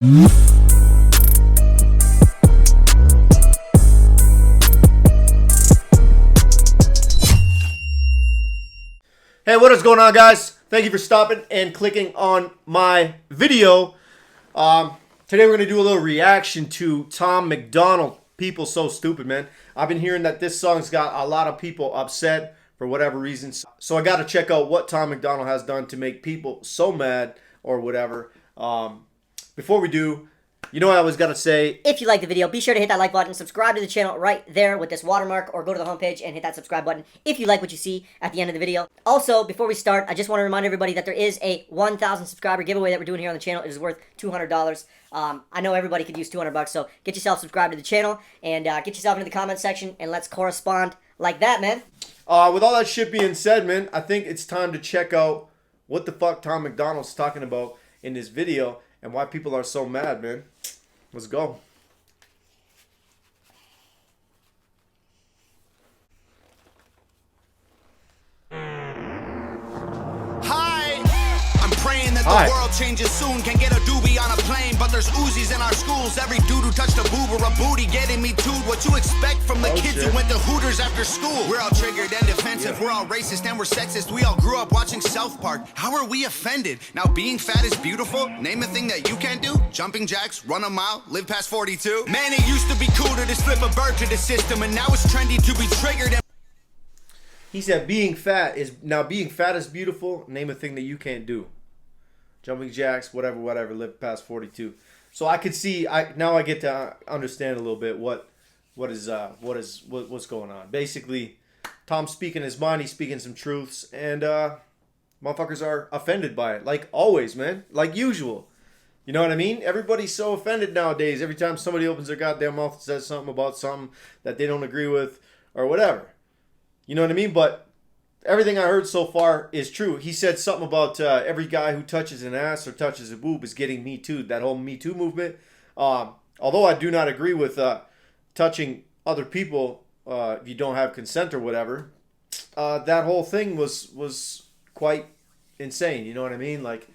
Hey, what is going on, guys? Thank you for stopping and clicking on my video. Today we're going to do a little reaction to Tom MacDonald. People so stupid, man. I've been hearing that this song's got a lot of people upset for whatever reasons. So I got to check out what Tom MacDonald has done to make people so mad or whatever. Before we do, you know what I always got to say. If you like the video, be sure to hit that like button, subscribe to the channel right there with this watermark, or go to the homepage and hit that subscribe button if you like what you see at the end of the video. Also, before we start, I just want to remind everybody that there is a 1,000 subscriber giveaway that we're doing here on the channel. It is worth $200. I know everybody could use $200, so get yourself subscribed to the channel and get yourself into the comment section and let's correspond like that, man. With all that shit being said, man, I think it's time to check out what the fuck Tom MacDonald's talking about in this video and why people are so mad, man. Let's go. Praying that the world changes soon. Can get a doobie on a plane, but there's Uzis in our schools. Every dude who touched a boob or a booty getting me tooed. What you expect from the kids who went to Hooters after school? We're all triggered and defensive. We're all racist and we're sexist. We all grew up watching South Park. How are we offended? Now being fat is beautiful. Name a thing that you can't do. Jumping jacks, run a mile, live past 42. Man, it used to be cool to just flip a bird to the system, and now it's trendy to be triggered. He said being fat is beautiful. Name a thing that you can't do. Jumping jacks, whatever, live past 42. So I could see, now I get to understand a little bit what's going on. Basically, Tom's speaking his mind, he's speaking some truths, and motherfuckers are offended by it. Like always, man. Like usual. You know what I mean? Everybody's so offended nowadays. Every time somebody opens their goddamn mouth and says something about something that they don't agree with or whatever. You know what I mean? But everything I heard so far is true. He said something about every guy who touches an ass or touches a boob is getting Me Too. That whole Me Too movement. Although I do not agree with touching other people if you don't have consent or whatever. That whole thing was quite insane. You know what I mean? Like,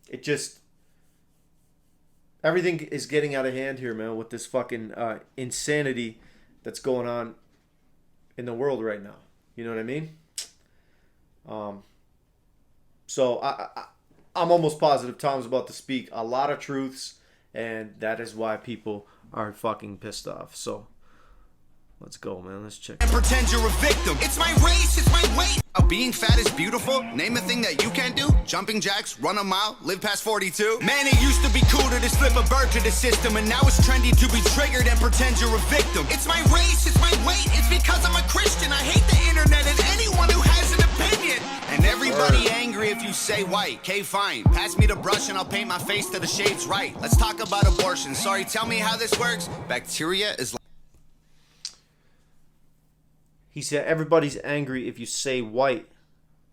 it just, everything is getting out of hand here, man, with this fucking insanity that's going on in the world right now. You know what I mean? So I'm almost positive Tom's about to speak a lot of truths, and that is why people are fucking pissed off. So let's go, man. Let's check. And pretend you're a victim. It's my race, it's my weight. Being fat is beautiful. Name a thing that you can't do. Jumping jacks, run a mile, live past 42. Man, it used to be cool to just flip a bird to the system, and now it's trendy to be triggered and pretend you're a victim. It's my race, it's my weight. It's because I'm a Christian. I hate the internet and anyone who has an opinion. And everybody angry if you say white. Okay, fine. Pass me the brush and I'll paint my face to the shades right. Let's talk about abortion. Sorry, tell me how this works. Bacteria is like... He said, everybody's angry if you say white.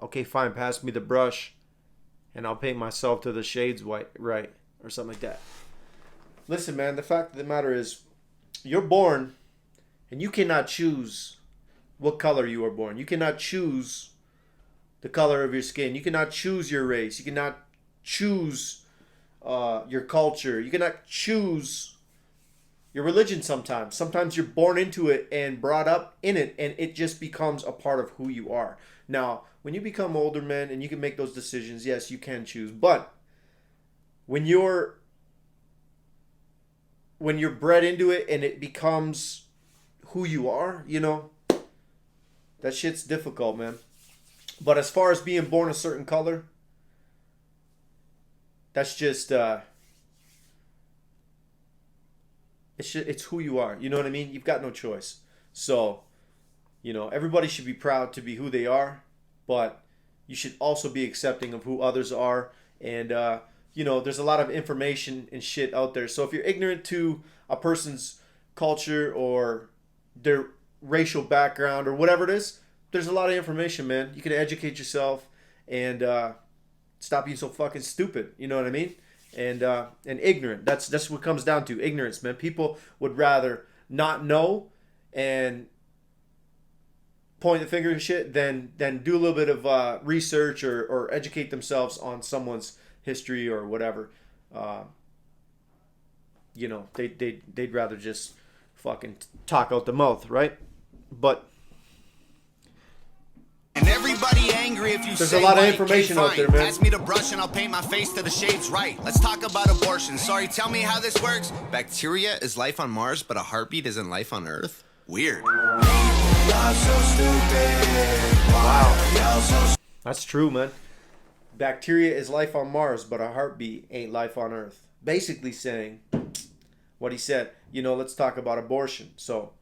Okay, fine, pass me the brush, and I'll paint myself to the shades white, right? Or something like that. Listen, man, the fact of the matter is, you're born, and you cannot choose what color you are born. You cannot choose the color of your skin. You cannot choose your race. You cannot choose your culture. You cannot choose your religion sometimes. Sometimes you're born into it and brought up in it, and it just becomes a part of who you are. Now, when you become older, man, and you can make those decisions, yes, you can choose. But when you're bred into it and it becomes who you are, you know, that shit's difficult, man. But as far as being born a certain color, that's just it's who you are. You know what I mean? You've got no choice. So, you know, everybody should be proud to be who they are, but you should also be accepting of who others are. And, you know, there's a lot of information and shit out there. So if you're ignorant to a person's culture or their racial background or whatever it is, there's a lot of information, man. You can educate yourself and stop being so fucking stupid. You know what I mean? And ignorant. That's what it comes down to. Ignorance, man. People would rather not know and point the finger and shit than do a little bit of research or educate themselves on someone's history or whatever. you know, they'd rather just fucking talk out the mouth, right? But and everybody angry if you there's say a lot of white, information out fine. there, man. Pass me the brush and I'll paint my face to the shades right. Let's talk about abortion. Sorry, tell me how this works. Bacteria is life on Mars, but a heartbeat isn't life on Earth? Weird. Wow. That's true, man. Bacteria is life on Mars, but a heartbeat ain't life on Earth. Basically saying what he said. You know, let's talk about abortion. So,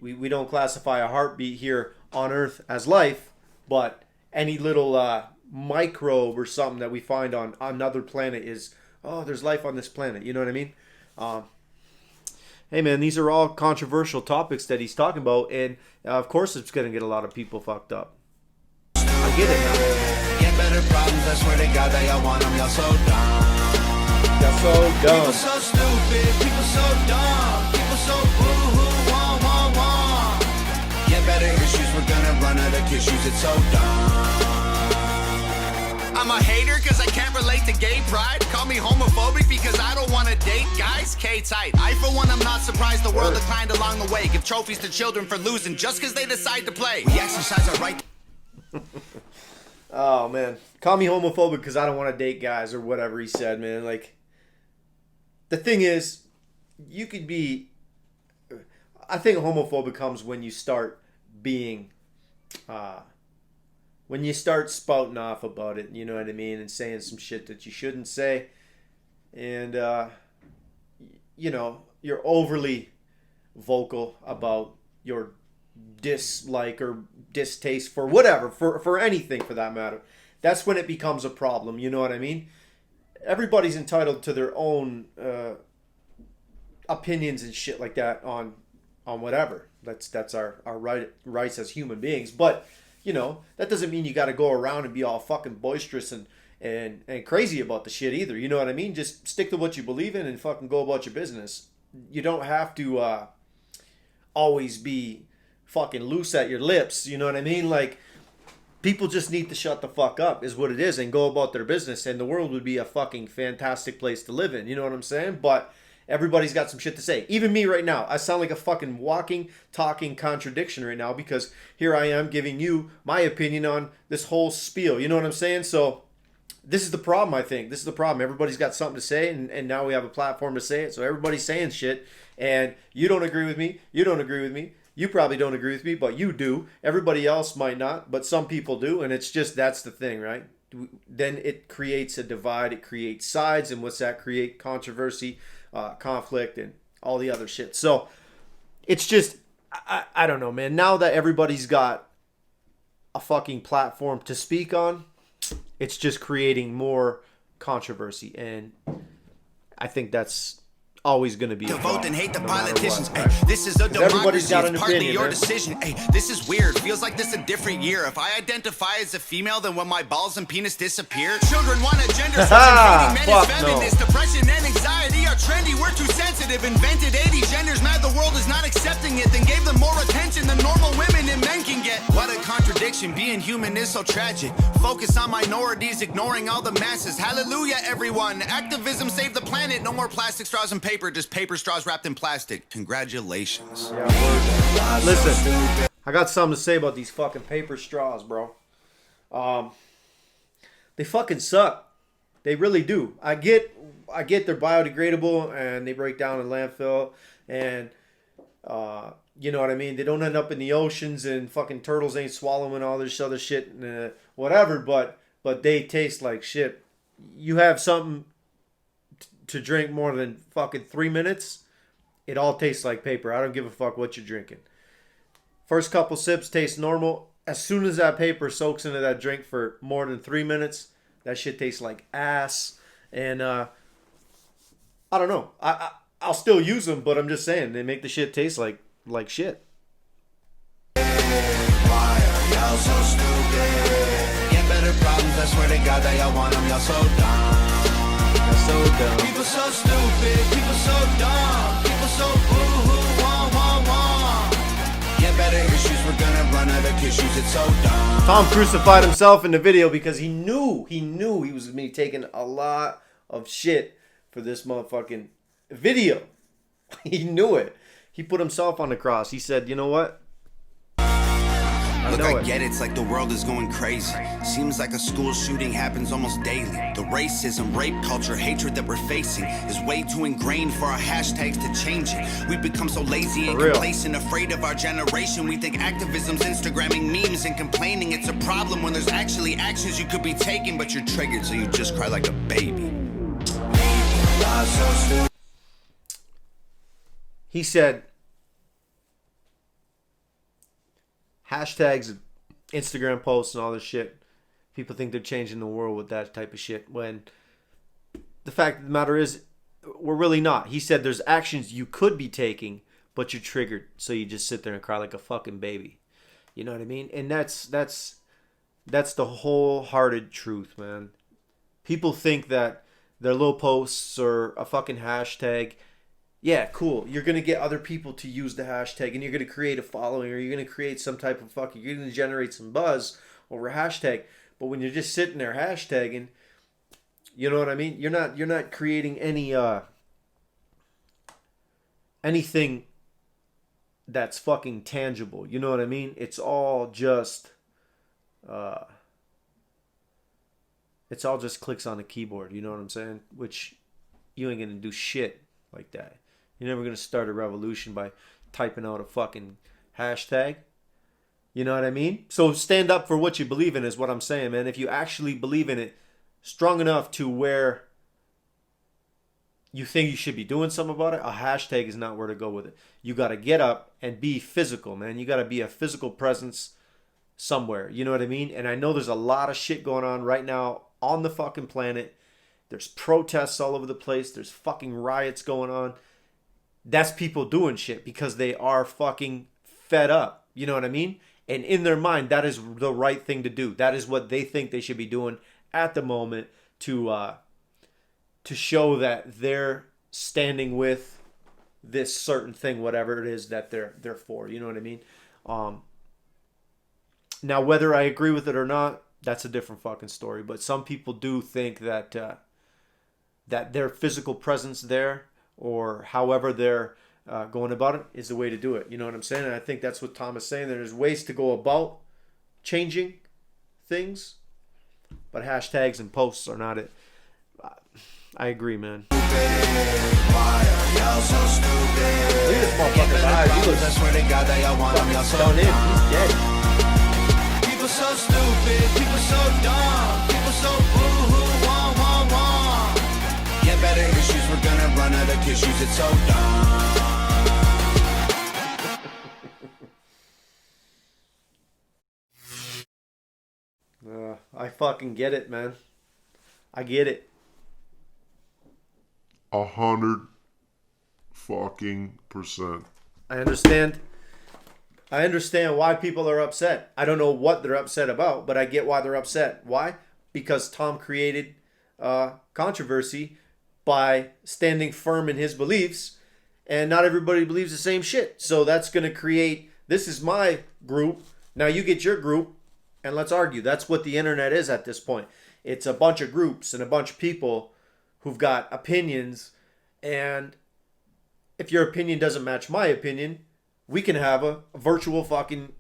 we don't classify a heartbeat here on Earth as life, but any little microbe or something that we find on another planet is, oh, there's life on this planet. You know what I mean? Hey, man, these are all controversial topics that he's talking about, and of course it's going to get a lot of people fucked up. I get it now. Get better problems, I swear to God that y'all want them, y'all so dumb. Y'all so dumb. People so stupid, people so dumb, people so boo-hoo, wah. Get better issues, we're gonna run out of tissues, it's so dumb. I'm a hater cause I can't relate to gay pride. Call me homophobic because I don't want to date guys. K-tight. I for one, I'm not surprised the world declined along the way. Give trophies to children for losing just cause they decide to play. We exercise our right. Oh, man. Call me homophobic because I don't want to date guys or whatever he said, man. Like, the thing is, you could be... I think homophobic comes when you start being... when you start spouting off about it, you know what I mean? And saying some shit that you shouldn't say. And, you know, you're overly vocal about your dislike or distaste for whatever, for anything for that matter. That's when it becomes a problem, you know what I mean? Everybody's entitled to their own opinions and shit like that on whatever. That's our rights as human beings. But, you know, that doesn't mean you got to go around and be all fucking boisterous and crazy about the shit either. You know what I mean? Just stick to what you believe in and fucking go about your business. You don't have to always be fucking loose at your lips. You know what I mean? Like, people just need to shut the fuck up is what it is and go about their business, and the world would be a fucking fantastic place to live in. You know what I'm saying? But everybody's got some shit to say. Even me right now. I sound like a fucking walking, talking contradiction right now because here I am giving you my opinion on this whole spiel. You know what I'm saying? So this is the problem, I think. This is the problem. Everybody's got something to say, and now we have a platform to say it. So everybody's saying shit, and you don't agree with me. You don't agree with me. You probably don't agree with me, but you do. Everybody else might not, but some people do, and it's just, that's the thing, right? Then it creates a divide. It creates sides, and what's that create? Controversy, conflict, and all the other shit. So it's just, I don't know, man. Now that everybody's got a fucking platform to speak on, it's just creating more controversy, and I think that's always going to be a vote and hate the politicians. What, right? This is a democracy. Got it's partly opinion, your man. decision. This is weird. Feels like this a different year. If I identify as a female, then when my balls and penis disappear, children want a gender switch and men is feminist. No. Depression and anxiety are trendy. We're too sensitive. Invented 80 genders. Mad the world is not accepting it. Then gave them more attention than normal women and men can get. What a contradiction. Being human is so tragic. Focus on minorities, ignoring all the masses. Hallelujah, everyone. Activism saved the planet. No more plastic straws and paper, just paper straws wrapped in plastic. Congratulations. Yeah, listen, I got something to say about these fucking paper straws, bro. They fucking suck. They really do. I get they're biodegradable and they break down in landfill, and you know what I mean? They don't end up in the oceans, and fucking turtles ain't swallowing all this other shit and whatever, but they taste like shit. You have something to drink more than fucking 3 minutes, it all tastes like paper. I don't give a fuck what you're drinking. First couple sips taste normal. As soon as that paper soaks into that drink for more than 3 minutes, that shit tastes like ass. And I don't know. I'll still use them, but I'm just saying they make the shit taste like shit. Why are y'all so stupid? Get better problems. I swear to God that y'all want them. Y'all so dumb. So dumb. People so stupid, people so dumb, people so boo-hoo, wah. Get better issues, we're gonna run out of tissues, it's so dumb. Tom crucified himself in the video because he knew he was going to be taking a lot of shit for this motherfucking video. He knew it. He put himself on the cross. He said, you know what? Look, I get it. It's like the world is going crazy. Seems like a school shooting happens almost daily. The racism, rape culture, hatred that we're facing is way too ingrained for our hashtags to change it. We've become so lazy and complacent, afraid of our generation. We think activism's Instagramming memes and complaining. It's a problem when there's actually actions you could be taking, but you're triggered, so you just cry like a baby. He said, hashtags, Instagram posts, and all this shit. People think they're changing the world with that type of shit, when the fact of the matter is, we're really not. He said there's actions you could be taking, but you're triggered, so you just sit there and cry like a fucking baby. You know what I mean? And that's the wholehearted truth, man. People think that their little posts or a fucking hashtag, yeah, cool. You're going to get other people to use the hashtag, and you're going to create a following, or you're going to create some type of fucking, you're going to generate some buzz over a hashtag. But when you're just sitting there hashtagging, you know what I mean? You're not creating any anything that's fucking tangible. You know what I mean? It's all just clicks on the keyboard. You know what I'm saying? Which you ain't going to do shit like that. You're never going to start a revolution by typing out a fucking hashtag. You know what I mean? So stand up for what you believe in is what I'm saying, man. If you actually believe in it strong enough to where you think you should be doing something about it, a hashtag is not where to go with it. You got to get up and be physical, man. You got to be a physical presence somewhere. You know what I mean? And I know there's a lot of shit going on right now on the fucking planet. There's protests all over the place. There's fucking riots going on. That's people doing shit because they are fucking fed up. You know what I mean? And in their mind, that is the right thing to do. That is what they think they should be doing at the moment to show that they're standing with this certain thing, whatever it is that they're for. You know what I mean? Now, whether I agree with it or not, that's a different fucking story. But some people do think that that their physical presence there, or however they're going about it, is the way to do it. You know what I'm saying? And I think that's what Tom is saying. There's ways to go about changing things, but hashtags and posts are not it. I agree, man. Look at this motherfucker's eyes. He looks done in. He's dead. People so stupid, people so dumb, people so boo-hoo, wah. Get better issues, we're gonna run out of tissues, it's so dumb. I fucking get it, man. I get it. 100 fucking %. I understand. I understand why people are upset. I don't know what they're upset about, but I get why they're upset. Why? Because Tom created controversy by standing firm in his beliefs, and not everybody believes the same shit. So that's going to create, this is my group, now you get your group, and let's argue. That's what the internet is at this point. It's a bunch of groups and a bunch of people who've got opinions, and if your opinion doesn't match my opinion, we can have a virtual fucking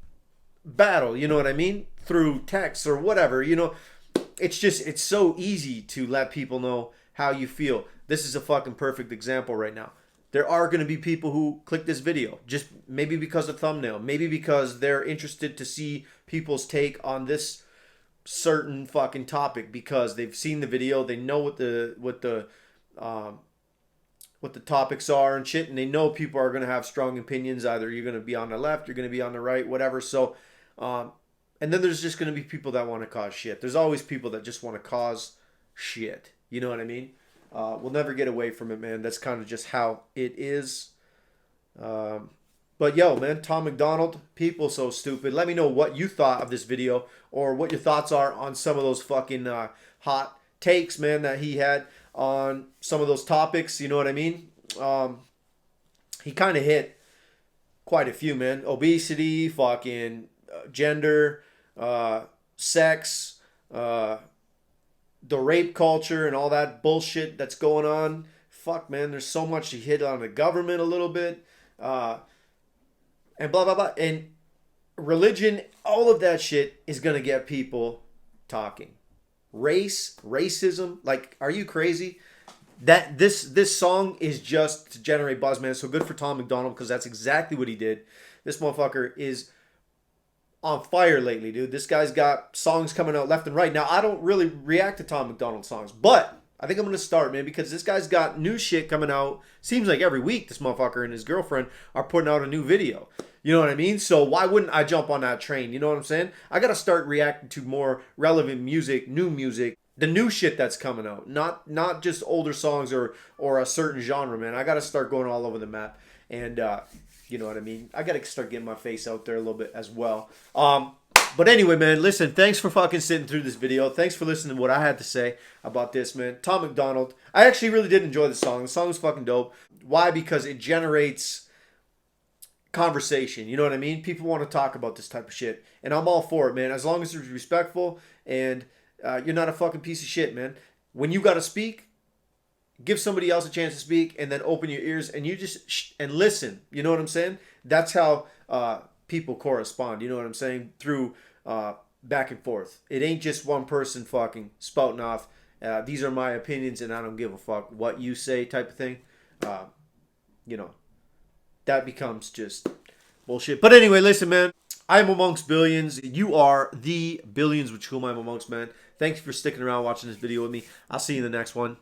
battle, you know what I mean? Through text or whatever, you know. It's so easy to let people know how you feel. This is a fucking perfect example right now. There are going to be people who click this video, just maybe because of thumbnail, maybe because they're interested to see people's take on this certain fucking topic, because they've seen the video, they know what the topics are and shit, and they know people are going to have strong opinions. Either you're going to be on the left, you're going to be on the right, whatever. So, and then there's just going to be people that want to cause shit. There's always people that just want to cause shit. You know what I mean? We'll never get away from it, man. That's kind of just how it is. But yo, man, Tom MacDonald, people so stupid. Let me know what you thought of this video, or what your thoughts are on some of those fucking hot takes, man, that he had on some of those topics. You know what I mean? He kind of hit quite a few, man. Obesity, fucking gender, sex, the rape culture and all that bullshit that's going on. Fuck, man, there's so much to hit on the government a little bit. And blah, blah, blah. And religion, all of that shit is going to get people talking. Racism, like, are you crazy? That this song is just to generate buzz, man. So good for Tom MacDonald, because that's exactly what he did. This motherfucker is on fire lately, dude. This guy's got songs coming out left and right. Now, I don't really react to Tom MacDonald songs, but I think I'm going to start, man, because this guy's got new shit coming out. Seems like every week this motherfucker and his girlfriend are putting out a new video. You know what I mean? So why wouldn't I jump on that train? You know what I'm saying? I got to start reacting to more relevant music, the new shit that's coming out. Not just older songs or a certain genre, man. I got to start going all over the map. And, you know what I mean? I got to start getting my face out there a little bit as well. But anyway, man, listen, thanks for fucking sitting through this video. Thanks for listening to what I had to say about this, man. Tom MacDonald. I actually really did enjoy the song. The song was fucking dope. Why? Because it generates conversation. You know what I mean? People want to talk about this type of shit. And I'm all for it, man. As long as it's respectful and you're not a fucking piece of shit, man. When you got to speak, give somebody else a chance to speak and then open your ears and you just and listen. You know what I'm saying? That's how people correspond. You know what I'm saying? Through back and forth. It ain't just one person fucking spouting off. These are my opinions and I don't give a fuck what you say type of thing. You know, that becomes just bullshit. But anyway, listen, man. I am amongst billions. You are the billions with whom I'm amongst, man. Thanks for sticking around watching this video with me. I'll see you in the next one.